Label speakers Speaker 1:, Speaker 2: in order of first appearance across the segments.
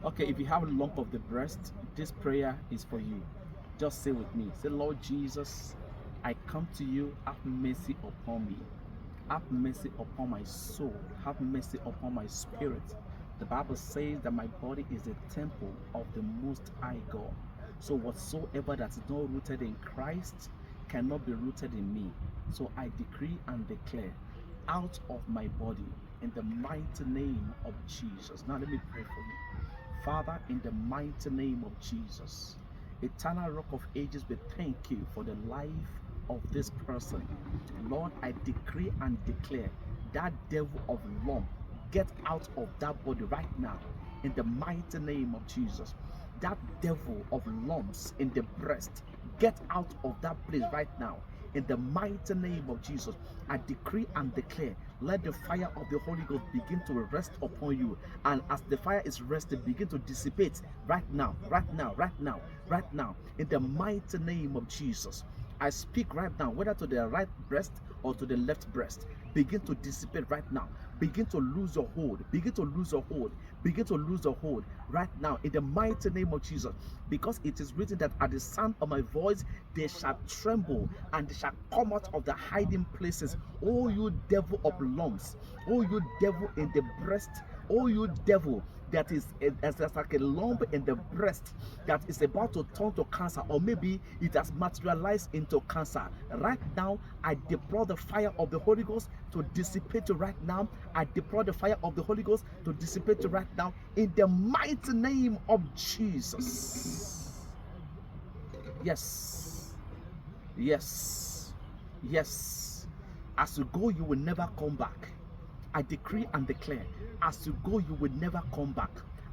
Speaker 1: Okay, if you have a lump of the breast, this prayer is for you. Just say with me, say, Lord Jesus, I come to you, have mercy upon me. Have mercy upon my soul. Have mercy upon my spirit. The Bible says that my body is a temple of the Most High God. So whatsoever that is not rooted in Christ cannot be rooted in me. So I decree and declare out of my body in the mighty name of Jesus. Now let me pray for you. Father, in the mighty name of Jesus, eternal rock of ages, we thank you for the life of this person. Lord, I decree and declare that devil of lump, get out of that body right now in the mighty name of Jesus. That devil of lumps in the breast, get out of that place right now in the mighty name of Jesus. I decree and declare, let the fire of the Holy Ghost begin to rest upon you, and as the fire is resting, begin to dissipate right now, right now, right now, right now in the mighty name of Jesus. I speak right now, whether to the right breast or to the left breast, begin to dissipate right now. Begin to lose your hold. Begin to lose your hold. Begin to lose your hold right now in the mighty name of Jesus. Because it is written that at the sound of my voice, they shall tremble and they shall come out of the hiding places. Oh, you devil of lumps. Oh, you devil in the breast. Oh, you devil that is as like a lump in the breast that is about to turn to cancer, or maybe it has materialized into cancer. Right now, I deploy the fire of the Holy Ghost to dissipate you right now. I deploy the fire of the Holy Ghost to dissipate you right now in the mighty name of Jesus. Yes. Yes. Yes. As you go, you will never come back. I decree and declare, as you go, you will never come back.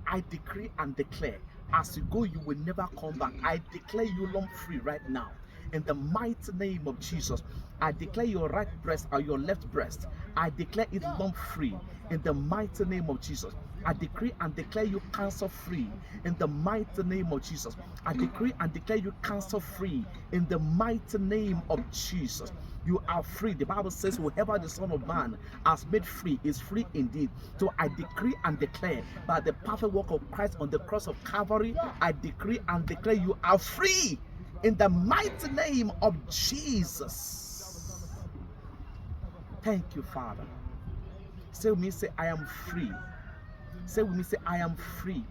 Speaker 1: I decree and declare, as you go, you will never come back. I declare you lump free right now. In the mighty name of Jesus, I declare your right breast or your left breast, I declare it lump free. In the mighty name of Jesus, I decree and declare you cancer free. In the mighty name of Jesus, I decree and declare you cancer free. In the mighty name of Jesus, you are free. The Bible says, whoever the Son of Man has made free is free indeed. So I decree and declare, by the perfect work of Christ on the cross of Calvary, I decree and declare you are free in the mighty name of Jesus. Thank you, Father. Say with me, say, I am free. Say with me, say, I am free.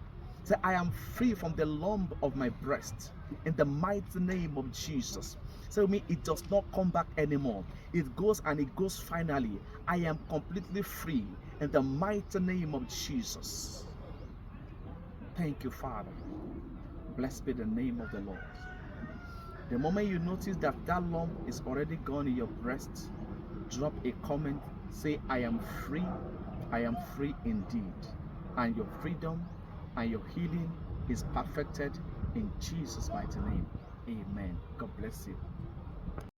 Speaker 1: Say, I am free from the lump of my breast in the mighty name of Jesus. Say with me, it does not come back anymore. It goes and it goes finally. I am completely free in the mighty name of Jesus. Thank you, Father. Blessed be the name of the Lord. The moment you notice that that lump is already gone in your breast, drop a comment. Say, I am free. I am free indeed. And your freedom and your healing is perfected in Jesus' mighty name. Amen. God bless you.